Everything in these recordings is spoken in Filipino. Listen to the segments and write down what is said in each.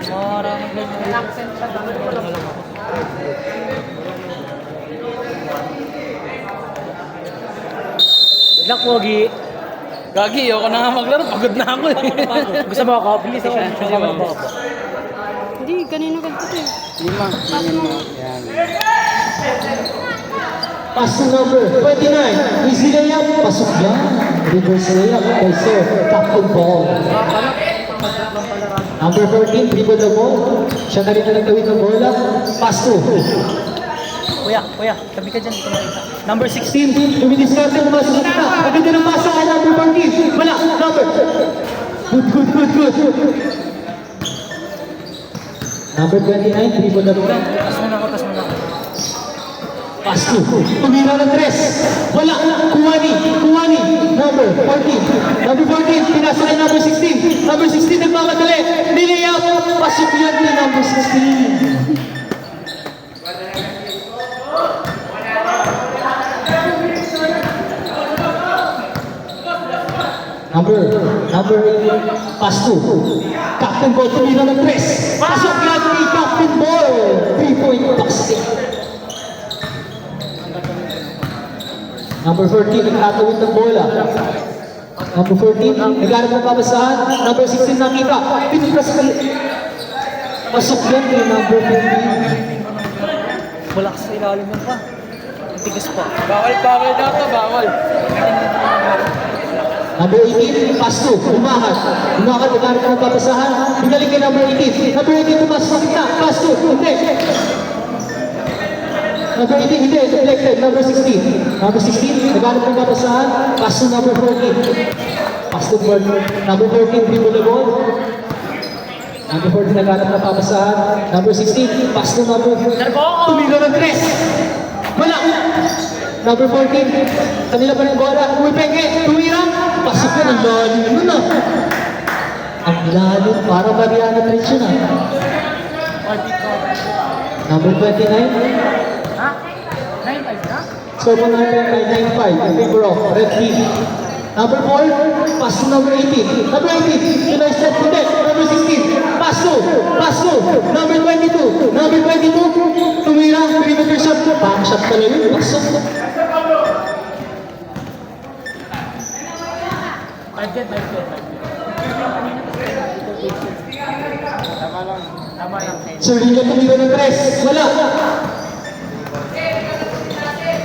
Maraming ganyan. Accent siya. Dami ko lang ako. Good luck, Pogi. Gagi, ako na nga maglaro. Pagod na ako eh. Gusto mo ako? Bilis siya. Hindi, kanina ganito to eh. Lima. Yan. Pass to number 29. Easy layup. Pasok yan. Reverse layup kay Sir. Captain ball. Number 14, dribble the ball. Siya na rin na nagtawid ng bola. Pass to. Kuya, tabi ka dyan. Dito makita. Number 16. 16, lumidiskarte ng mga susunod na. Maganda ng pasa kay number 14. Wala, number. Good. Number 29, dribble the ball. Tas muna ako. Pass to. Tumira ng tres. Wala. Kuwani. Number 14. Number 14. Pinasa kay number 16. Number 16 nagmamadali. Nilayap. Pasok yan kay number 16. Number 8. Pass to. Captain Ball. Tumira ng tres. Pasok yan kay Captain Ball. 3-point basket. Number 14, nagtatawid ng bola. Number 14, naghanap ng pabasahan. Number 16, nakita. Pinipras ka. Pasok yan kay number 15. Wala ka sa ilalim yan pa. Ang tigas pa. Bawal na ito, bawal. Number 18, pass to. Umahat, naghanap ng pabasahan. Binalik kay number 18. Number 18, tumasok sa kita. Pass to. Hindi. Number 18, hindi. Deflected. Number 16. Number 16, naghanap ng pabasahan. Pass to number 14. Pass to number 14, dribble the ball. Number 14, naghanap ng pabasahan. Number 16, pass to number 4. Tumilo ng tres. Wala. Number 14, kanila pa ng bola. Umipenge, tumira. Pasok na ng lalim nun ah. Ang lalim, para Mariana Trench yun ah. Number 29. Ha? 9-5 na? Score po natin ay 9-5 in favor of Red Team. Number 4, pass to number 18. Number 18, Pinoy step to death. Number 16, pass to. Number 22, tumira, perimeter shot. Back shot pala yun, pasok. 5 yan. Tama lang. Sir Lino tumira ng tres. Wala.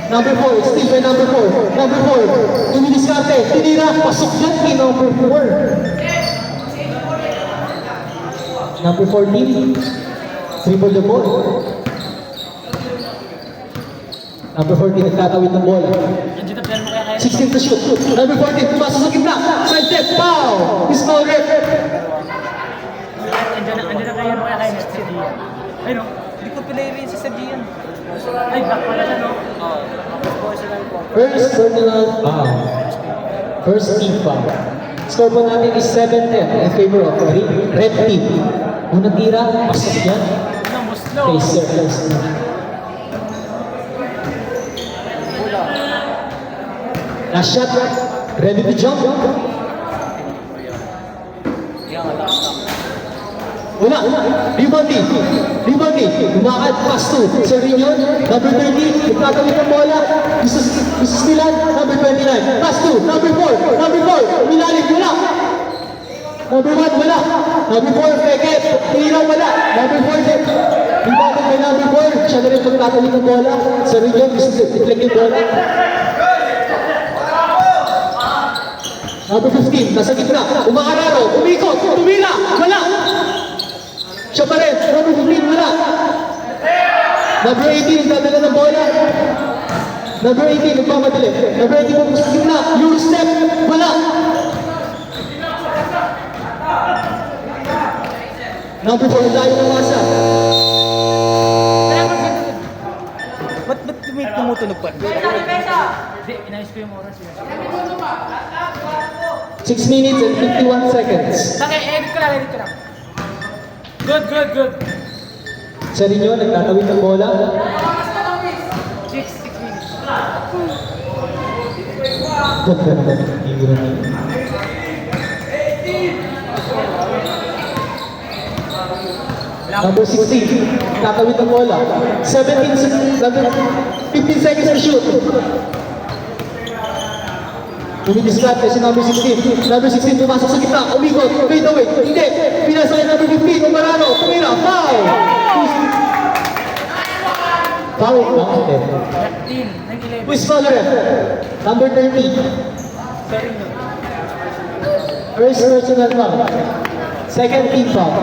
Number 4, still by number 4. Number 4, tumidiskarte. Tinira, pasok yan kay number 4. Number 14, dribble the ball. Number 14, nagtatawid ng bola. Andiyan na plan mo kaya 16 to shoot. Number 14, pumasok sa gitna. Side step, foul! He's no rep. Andiyan na kaya si Gian. Ay no, hindi ko pinay rin si Gian. Ay, back pala siya no? Oo. First personal foul. First team foul. Score po natin is 7-10 in favor of Red Team. Unang tira, pasok yan. Okay, sir. Last shot, ready to jump. Wala, rebounding, umakad, pass to, Sir Riñon, number 30, nagtatawid ng bola, gusto nila, number 29, pass to, number 4, milalim, wala. Number 1, wala. Number 4, peke, tira, wala. Number 4, rebounding by number 4, siya na rin pagtatawid ng bola, Sir Riñon, gusto deflect yung bola. Number 15, nasa gitna, umakararo, umikot, tumira, wala. Siya pa rin, number 15, wala. Number 18, nagdadala ng bola. Number 18, nagmamadali. Number 18, pumunta sa gitna, Euro step, wala. Number 4, tayo ng masa. Ba't may tumutunog pa? Hindi, inayos ko yung oras. 6 minutes and 51 seconds. Saka, edit ko lang. Good. Sa rinyo, nagtatawid ng bola. 6 minutes. Ganda naman. Hindi na naman. Number 16, kakawin ng bola. 15 seconds to shoot. Umidiskarte si number 16. Number 16 pumasok sa gitna. Umikot. Fade away. Hindi. Pinasa kay number 15. Umarano. Tumira. Foul! Foul. Counted. 13, 9-11. Who's foul ref? Number 30. First personal foul. Second team foul.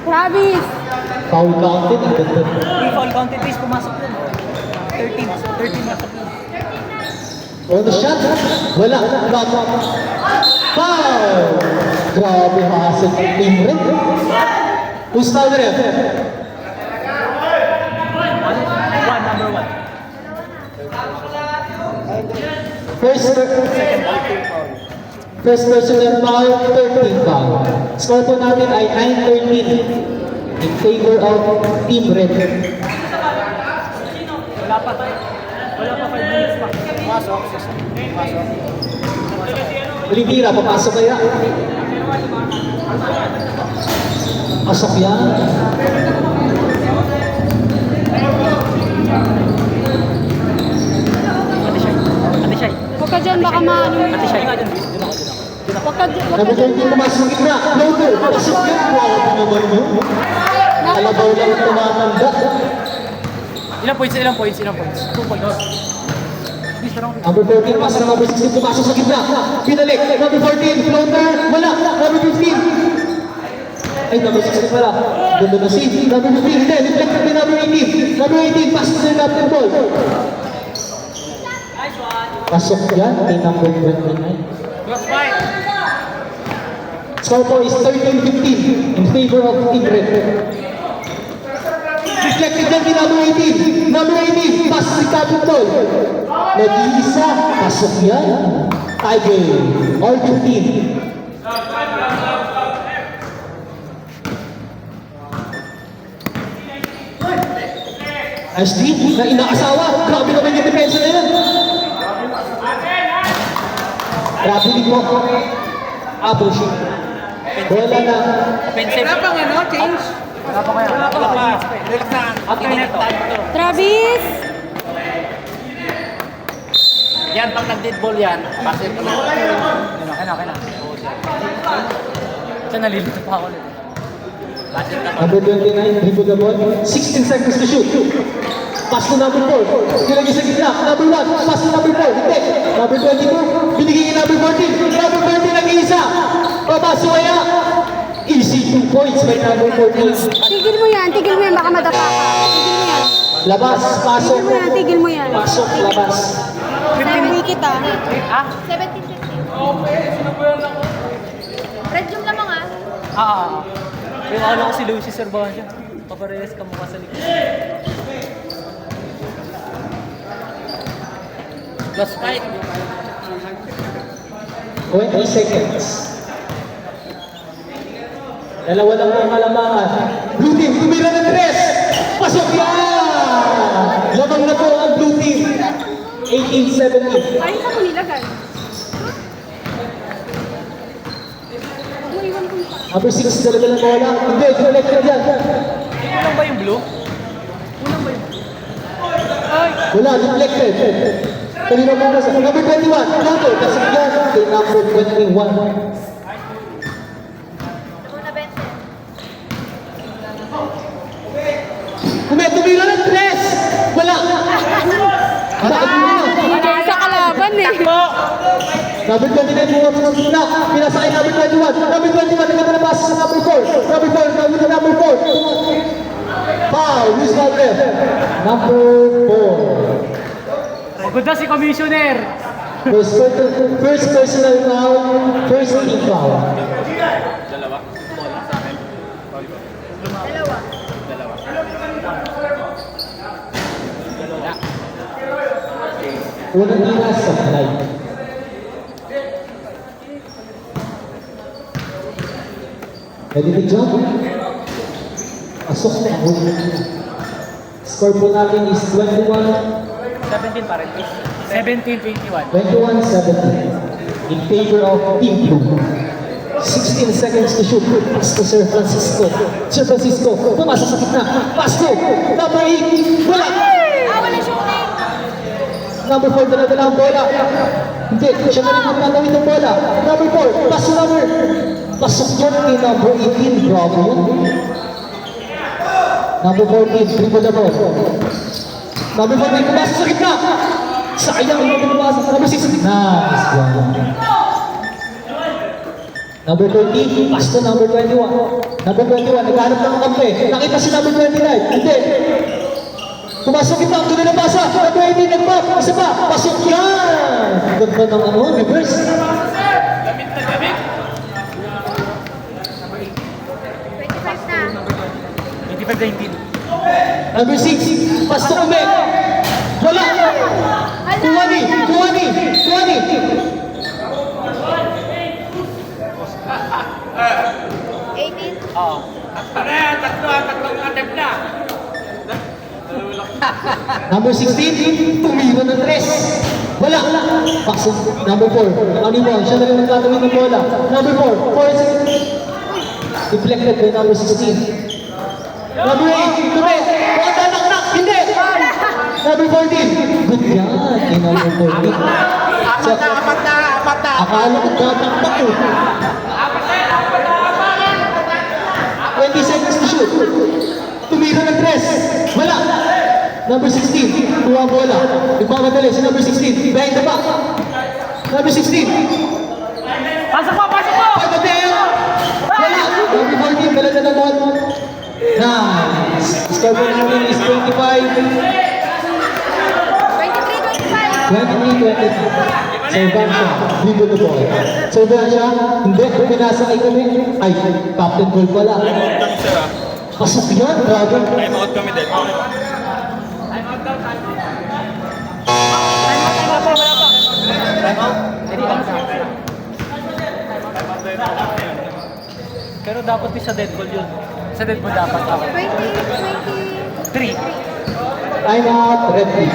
Travis! Foul counted. Ang ganda. Free foul counted, please, pumasok yun. 13 masok yun. On the shot. Wala. Drop. Foul! Grabe hassle ng team red. Who's foul ref? Number 1. First personal foul, 13 foul. Score po natin ay 9-13 in favor of Team Red. Wala pa 5 minutes pa. Pasok. Olivira, papasok kaya? Pasok yan. Ate Shay. Huwag ka dyan, baka maano mo. Ate Shay nga dyan. Huwag ka dyan. Number 13 pumasok sa gitna. Floater. Pasok yan. Grabe naman yun. Alabaw lang ang tumatanda. Ilang points? 2 points. Please, parang Number 14, pass na number 16, pumasok sa gitna. Pinalik, number 14, floater, wala. Number 15. Ay, number 16 pala. Ganda na si number 15. Hindi, reflected ni number 18. Number 18, pass to the captain ball. Pasok yan, kay number 29. Cross fight. Score po is 13-15 in favor of Team Red. Reflected din ni number 18. Number 18, pass si captain ball. Nag-iisa, pasok yan. Tie game, all 15. Ashley, na inaasawa. Grabe naman yung depensa na yan. Grabe din mo. Apple shoot. Wala na. Offensive. Wala pang change? Wala pa kaya? Wala pa. Okay, neto. Travis! Yan, pag nag-dead ball yan, pasir ka na. Okay na. Siya nalilito pa ako ulit. Pasir ka na. Number 29, dribble the ball. 16 seconds to shoot. Pass to number 4. Nilagay sa gitna. Number 1, pass to number 4. Hindi. Number 22, binigay kay number 14. Number 14 nag-iisa. Papaso kaya. Easy 2 points by number 14. Tigil mo yan, baka madapa ka. Tigil mo yan. Labas, pasok. Tigil mo yan. Pasok, labas. Sabi kita. Ah? 17-15. Red yung lamang Yung ano ko si Lucy Cervantes. Kaparehas ka mukha sa likod. Plus 5. 20 seconds. Dalawa lang ang kalamangan. Blue team, tumira ng 3. Pasok yan! Lamang na po ang blue team. 18-17. Ayun ka mo nilagay. Huwag mo iwan kung pa. Number 6, talaga ng bola. Hindi, collected yan. Unang ba yung blue? Wala, deflected. Kanina mo nasa. Number 21, Pluto. Kasi yan, kay number 21. Una Benson. Tumira ng 3! Wala! Bakit mo na? Hindi sa kalaban eh. Number 29 mo sa gitna. Pinasa kay number 21. Number 21 nagkakalabas sa number 4. Number 4, number 4. Foul, who's foul ref? Number 4. Pagod na si Commissioner! First personal foul, first team foul. Dalawa. Unang inas sa fly. Ready to jump? Pasok na. Score po natin is 17 pa rin. 17-21. 21-17 in favor of Team Blue. 16 16 seconds to shoot. Pass to Sir Francisco. Sir Francisco, pumasok sa gitna. Pass to number 8. Wala. Wala shooting. Number 4, dala-dala ang bola. Hindi, siya na rin ang tatawid ng bola. Number 4, pass to number. Pasok yun kay number 18. Bravo yun. Number 14, dribble the ball. Number 14, pumasok sa gitna. Sayang yung pumasok. Number 6, nice one. Number 20, pass to number 21. Number 21, naghanap ng kampe. Nakita si number 29. Hindi. Pumasok kita, ang tuloy na pasa. Number 18, nag-pop. Isa pa, pasok yan. Ganda ng ano, reverse. 25 na. 25-19. Number 6, pass to Ume. Wala. Kuwani, Kuwani, Kuwani. 18. Oo. Number 16, tumira ng 3. Wala. Pasok. Number 4, ano mo, siya na rin nagtatawid ng bola. Number 4 is deflected by number 16. Number 8, Tume. Baka tanak-nak. Hindi. Number 14, good yan. Kay number 14. Apat na. Akala ko tatak-tak eh. 20 seconds to shoot. Tumira ng 3. Wala. Number 16, kuha ang bola. Nagmamadali si number 16. Behind the back. Number 16. Pasok mo! Pasok mo! Five attempt. Wala. Number 14, dala na ng ball. Nice. Score po namin is 25. 23-25. Servancia, dribble the ball. Servancia, hindi. Pinasa kay kami. Ay, captain ball pala. Pasok yan, grabe. Time out kami din. Pero dapat di sa dead ball yun. Sa dead ball dapat. 3. Time out, red team.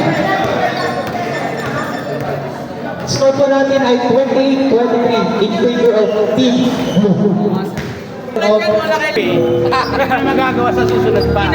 Score po natin ay 28-23 in favor of Team Muhu. Magagawa sa susunod pa.